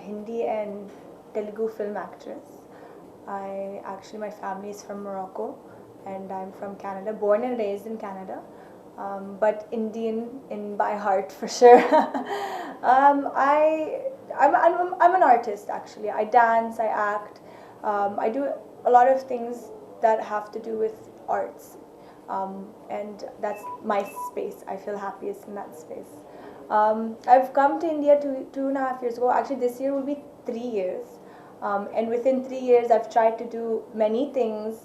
Hindi and Telugu film actress. My family is from Morocco, and I'm from Canada, born and raised in Canada, but Indian in by heart for sure. I'm an artist actually. I dance, I act, I do a lot of things that have to do with arts, and that's my space. I feel happiest in that space. I've come to India 2.5 years ago. Actually, this year will be 3 years. And within 3 years, I've tried to do many things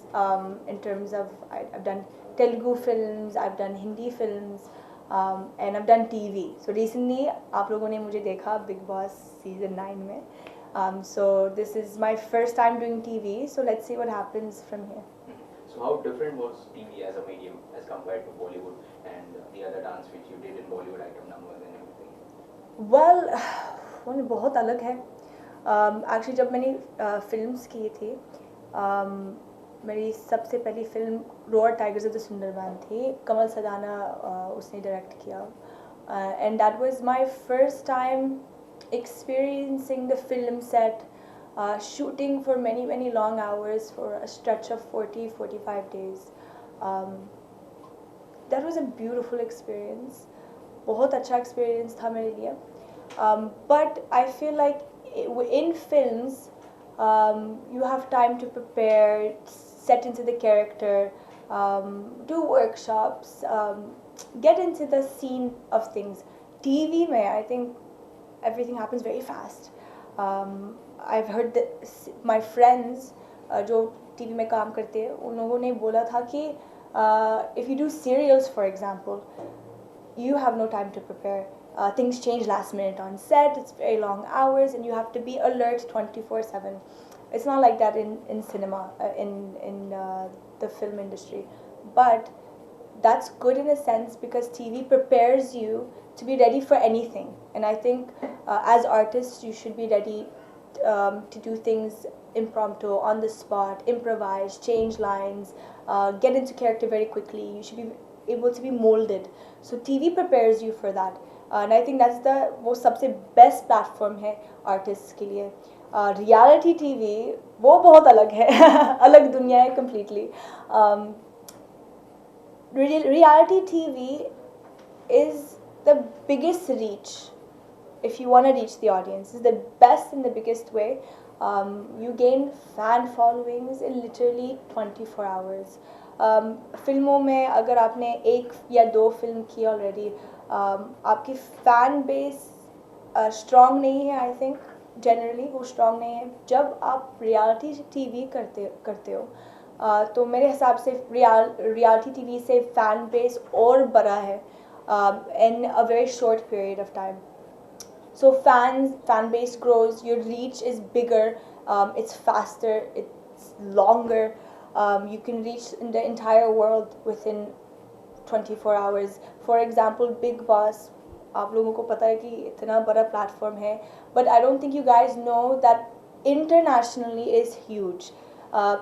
in terms of, I've done Telugu films, I've done Hindi films, and I've done TV. So recently, आप लोगों ने मुझे देखा Big Boss season 9 में. So this is my first time doing TV. So let's see what happens from here. So how different was TV as a medium as compared to Bollywood and the other dance which you did in Bollywood item numbers and everything? Well, वो बहुत अलग है. Actually जब मैंने films की थी, मेरी सबसे पहली film रॉयर tigers of the Sundarban थी. कमल सदाना उसने डायरेक्ट किया, and that was my first time experiencing the film set, shooting for many long hours for a stretch of 40-45 days. That was a beautiful experience. बहुत अच्छा experience था मेरे लिए. But I feel like in films, you have time to prepare, set into the character, do workshops, get into the scene of things. TV mein, I think everything happens very fast. I've heard that my friends जो TV में काम करते हैं, उन लोगों ने बोला था कि if you do serials, for example, you have no time to prepare. Things change last minute on set, it's very long hours, and you have to be alert 24/7. It's not like that in cinema, in the film industry. But that's good in a sense because TV prepares you to be ready for anything. And I think as artists, you should be ready to do things impromptu, on the spot, improvise, change lines, get into character very quickly. You should be able to be molded. So TV prepares you for that. And I think that's वो सबसे best platform है artists के लिए. Reality TV वो बहुत अलग है, अलग दुनिया है completely. Reality TV is the biggest reach. If you want to reach the audience, it's the best and the biggest way. You gain fan followings in literally 24 hours. फिल्मों में अगर आपने 1 या 2 फिल्म की ऑलरेडी, आपकी फ़ैन बेस स्ट्रॉन्ग नहीं है. I think generally वो स्ट्रॉन्ग नहीं है. जब आप रियलिटी टीवी करते हो, तो मेरे हिसाब से रियलिटी टीवी से फ़ैन बेस और बड़ा है in a very short period of time. So fan base grows, your reach is bigger, it's faster, it's longer. You can reach in the entire world within 24 hours. For example, Big Boss, आप लोगों को पता है कि इतना बड़ा platform है, but I don't think you guys know that internationally is huge.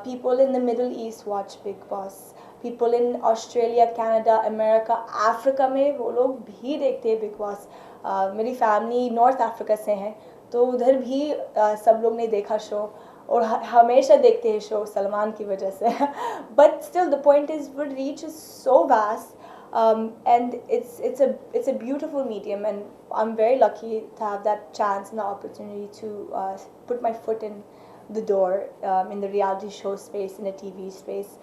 People in the Middle East watch Big Boss. People in Australia, Canada, America, Africa में वो लोग भी देखते हैं Big Boss. मेरी फैमिली नॉर्थ अफ्रीका से हैं, तो उधर भी सब लोग ने देखा शो, और हमेशा देखते हैं शो सलमान की वजह से. But still the point is वो reach is so vast, and it's a beautiful medium, and I'm very lucky to have that chance and the opportunity to put my foot in the door in the reality show space, in the TV space.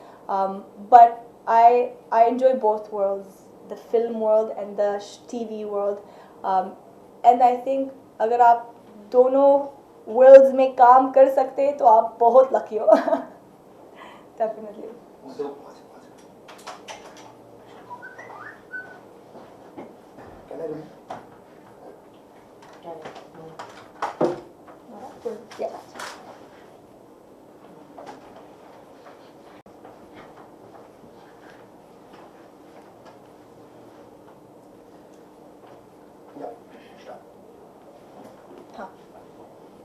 But I enjoy both worlds, the film world and the TV world. And I think अगर आप दोनों worlds में काम कर सकते हैं तो आप बहुत lucky हो. Definitely. So, can I do? Yeah.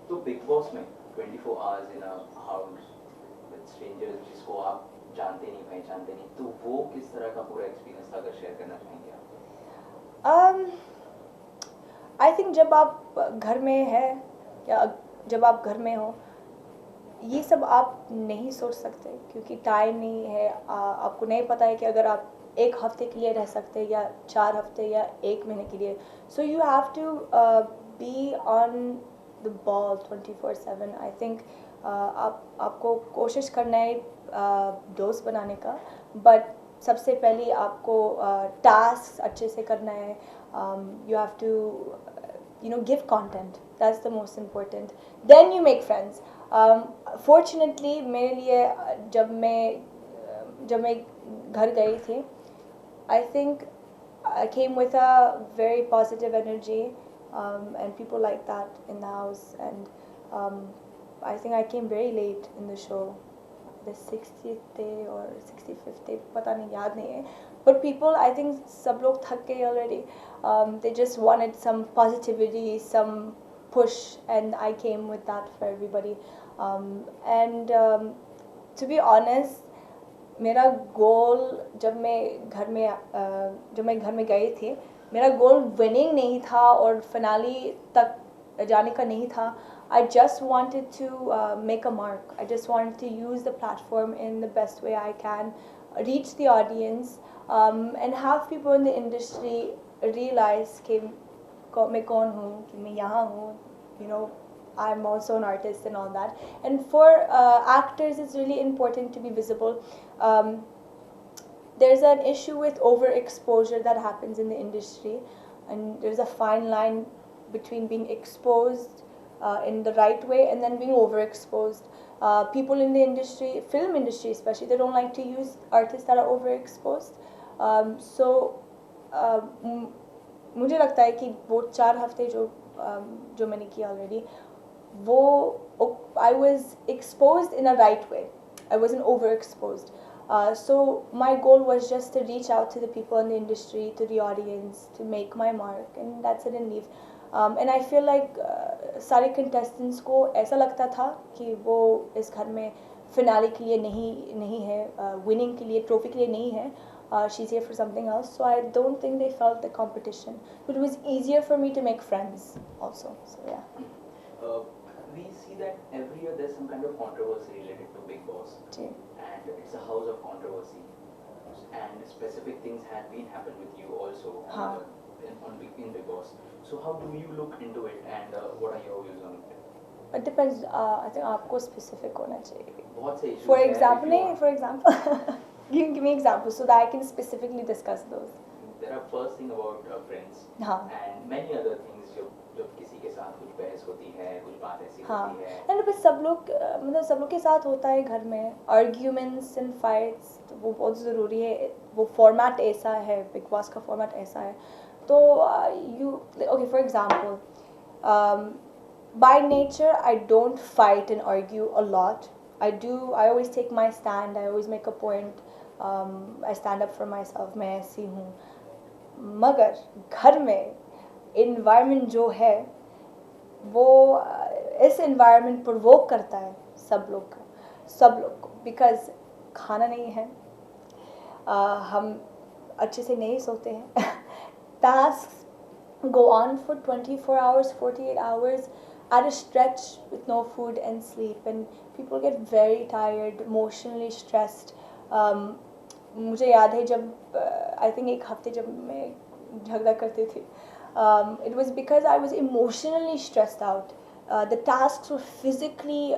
तो बिग बॉस में 24 hours in a house with strangers जिसको आप जानते नहीं पहचानते नहीं, तो वो किस तरह का पूरा एक्सपीरियंस था, अगर शेयर करना चाहेंगे आप? आई थिंक जब आप घर में हैं या जब आप घर में हो, ये सब आप नहीं सोच सकते क्योंकि टाइम नहीं है। आपको नहीं पता है कि अगर आप एक हफ्ते के लिए रह सकते हैं या 4 हफ्ते या 1 महीने के लिए। So you have to be on the ball 24/7। I think आपको कोशिश करना है दोस्त बनाने का, बट सबसे पहले आपको टास्क अच्छे से करना है। You have to give content, that's the most important, then you make friends. Fortunately मेरे लिए जब मैं घर गई थी, I think I came with a very positive energy, and people like that in the house. And I think I came very late in the show, the 60th day or 65th day, पता नहीं, याद नहीं है. But people, I think सब लोग थक गए already. They just wanted some positivity, some push, and I came with that for everybody. And to be honest, मेरा गोल जब मैं घर में गई थी, मेरा गोल विनिंग नहीं था और फिनाली तक जाने का नहीं था. I just wanted to make a mark. I just wanted to use the platform in the best way I can, reach the audience, and have people in the industry realize कि मैं कौन हूँ, कि मैं यहाँ हूँ, you know, I'm also an artist and all that. And for actors, it's really important to be visible. There's an issue with overexposure that happens in the industry, and there's a fine line between being exposed in the right way and then being overexposed. People in the industry, film industry especially, they don't like to use artists that are overexposed. मुझे लगता है कि वो 4 हफ्ते जो मैंने किया already, वो I was exposed in a right way. I wasn't overexposed. So my goal was just to reach out to the people in the industry, to the audience, to make my mark, and that's it and leave. And I feel like सारे contestants को ऐसा लगता था कि वो इस घर में finale के लिए नहीं है, winning के लिए, trophy के लिए नहीं है. She's here for something else. So I don't think they felt the competition. But it was easier for me to make friends also. So yeah. We see that every year there's some kind of controversy related to Big Boss, and it's a house of controversy, and specific things have been happened with you also in Big Boss. So how do you look into it, and what are your views on it? It depends. I think आपको specific होना चाहिए. बहुत से issues For example, give me examples so that I can specifically discuss those. There are first thing about friends, and many other things जो किसी के साथ कुछ बहस होती है, कुछ बात ऐसी होती है. नहीं, बस सब लोग के साथ होता है घर में. Arguments and fights, वो बहुत ज़रूरी है. वो format ऐसा है, Big Boss का format ऐसा है. तो okay, for example, by nature I don't fight and argue a lot. I always take my stand. I always make a point. I stand up for myself. मैं ऐसी हूँ. मगर घर में environment जो है वो इस environment provoke करता है सब लोग को, because खाना नहीं है, हम अच्छे से नहीं सोते हैं. Tasks go on for 24 hours, 48 hours at a stretch with no food and sleep, and people get very tired, emotionally stressed. मुझे याद है जब I think एक हफ्ते जब मैं झगड़ा करती थी, it was because I was emotionally stressed out. The tasks were physically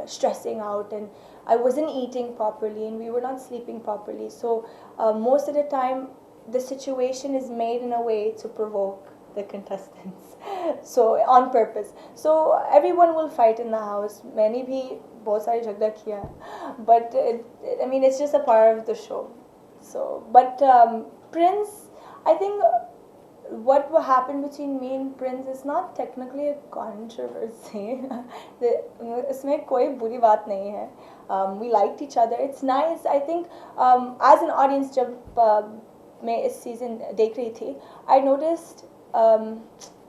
stressing out, and I wasn't eating properly, and we were not sleeping properly. So most of the time the situation is made in a way to provoke the contestants. So on purpose. So everyone will fight in the house. मैंने भी बहुत सारे झगड़ा किया, but I mean it's just a part of the show. So but Prince, I think what happened between me and Prince is not technically a controversy. इसमें कोई बुरी बात नहीं है. We liked each other. It's nice. I think as an audience जब मैं इस season देख रही थी, I noticed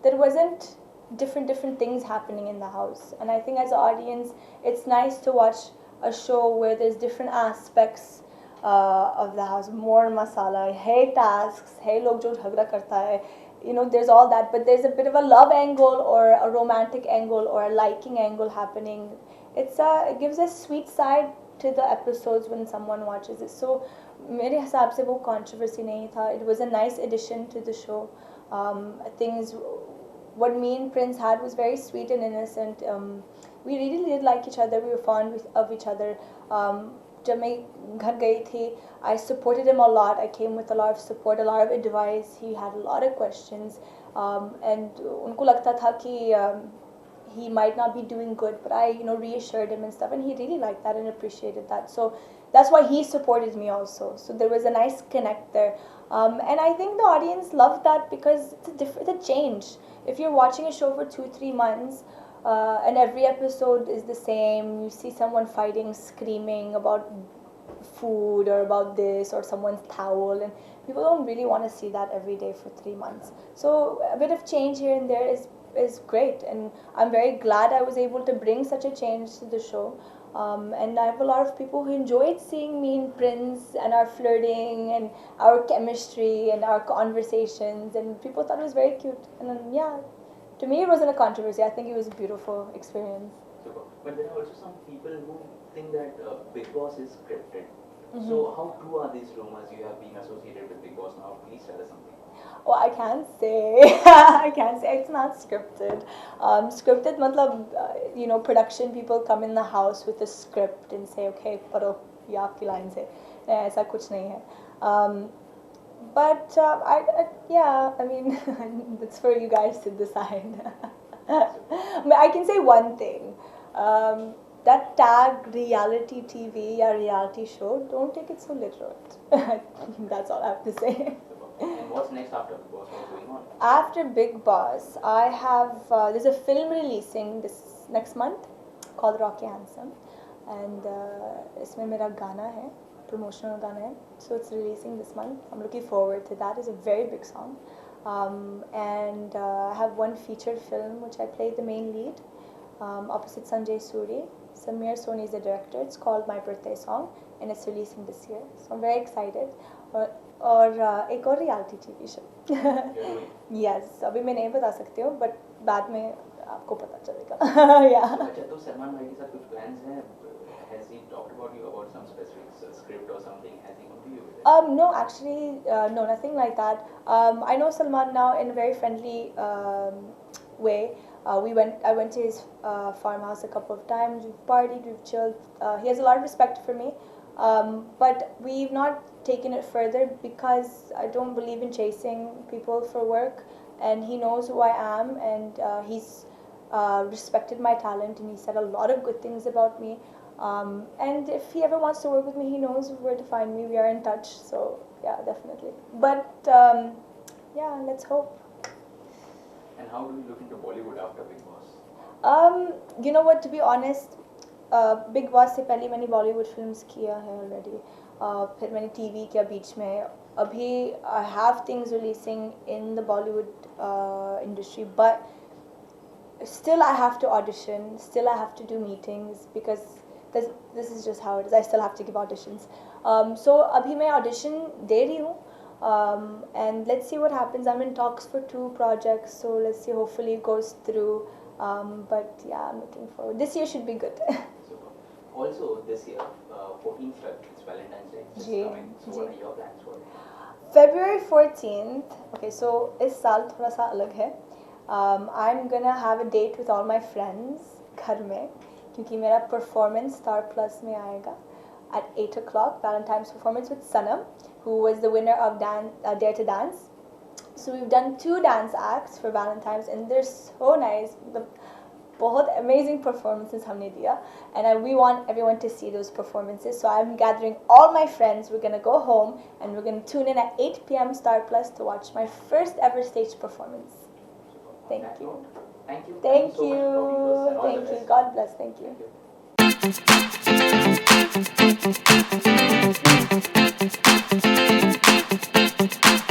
there wasn't different things happening in the house, and I think as an audience it's nice to watch a show where there's different aspects of the house. More masala, hey tasks, hey लोग जो झगड़ा करता है, there's all that, but there's a bit of a love angle or a romantic angle or a liking angle happening. It gives a sweet side to the episodes when someone watches it. So मेरे हिसाब से वो controversy नहीं था. It was a nice addition to the show. Things what me and Prince had was very sweet and innocent. We really did like each other. We were fond of each other. जब मैं घर गई थी, I supported him a lot. I came with a lot of support, a lot of advice. He had a lot of questions, and उनको लगता था कि he might not be doing good, but I reassured him and stuff, and he really liked that and appreciated that. So that's why he supported me also. So there was a nice connect there, and I think the audience loved that because it's a change. If you're watching a show for 2-3 months, and every episode is the same, you see someone fighting, screaming about food or about this or someone's towel, and people don't really want to see that every day for 3 months. So a bit of change here and there is great, and I'm very glad I was able to bring such a change to the show. And I have a lot of people who enjoyed seeing me and Prince and our flirting and our chemistry and our conversations, and people thought it was very cute. And then, yeah, to me it wasn't a controversy. I think it was a beautiful experience. Super. But there are also some people who think that Big Boss is scripted. Mm-hmm. So how true are these rumors? You have been associated with Big Boss now. Please tell us something. Oh, I can't say. I can't say. It's not scripted. Scripted matlab, production people come in the house with a script and say, okay, paro, ye aapki lines hai. Aisa kuch nahi hai. But I mean, it's for you guys to decide. I can say one thing. That tag reality TV or reality show, don't take it so literal. That's all I have to say. And what's next after Big Boss? What's going on? After Big Boss, I have there's a film releasing this next month called Rocky Handsome, and इसमें मेरा गाना है, promotional गाना है. So it's releasing this month. I'm looking forward to that. It's a very big song, and I have one featured film which I play the main lead, opposite Sanjay Suri. Samir Soni is the director. It's called My Birthday Song, and it's releasing this year. So I'm very excited. और एक और reality TV show. Yes, अभी मैं नहीं बता सकती हूँ, but बाद में आपको पता चलेगा. अच्छा, तो सलमान भाई के साथ कुछ प्लान्स हैं? Has he talked about you about some specific script or something? Has he come to you with it? No, actually, no, nothing like that. I know Salman now in a very friendly way. I went to his farmhouse a couple of times. We've partied, we've chilled. He has a lot of respect for me. But we've not taken it further because I don't believe in chasing people for work, and he knows who I am, and he's respected my talent, and he said a lot of good things about me, and if he ever wants to work with me, he knows where to find me. We are in touch, so yeah, definitely. But yeah, let's hope. And how do you look into Bollywood after Big Boss? You know what, to be honest, big boss से पहले मैंने Bollywood films किया है already, फिर मैंने TV किया बीच में. अभी I have things releasing in the Bollywood industry, but still I have to audition, still I have to do meetings because this is just how it is. I still have to give auditions. So अभी मैं audition दे रही हूँ, and let's see what happens. I'm in talks for 2 projects, so let's see, hopefully it goes through. But yeah, I'm looking forward. This year should be good. Super. Also, this year, 14th Feb, it's Valentine's Day. It's coming. So what are your plans for it? February 14th. Okay, so इस साल थोड़ा सा अलग है. I'm gonna have a date with all my friends घर में, क्योंकि मेरा performance Star Plus में आएगा at 8 o'clock. Valentine's performance with Sanam, who was the winner of Dare to Dance. So we've done 2 dance acts for Valentine's, and they're so nice. बहुत amazing performances हमने दिया, and we want everyone to see those performances. So I'm gathering all my friends. We're gonna go home and we're gonna tune in at 8 p.m. Star Plus to watch my first ever stage performance. Thank you. Thank you. Thank so you. much for Thank you. God bless. Thank you. Thank you.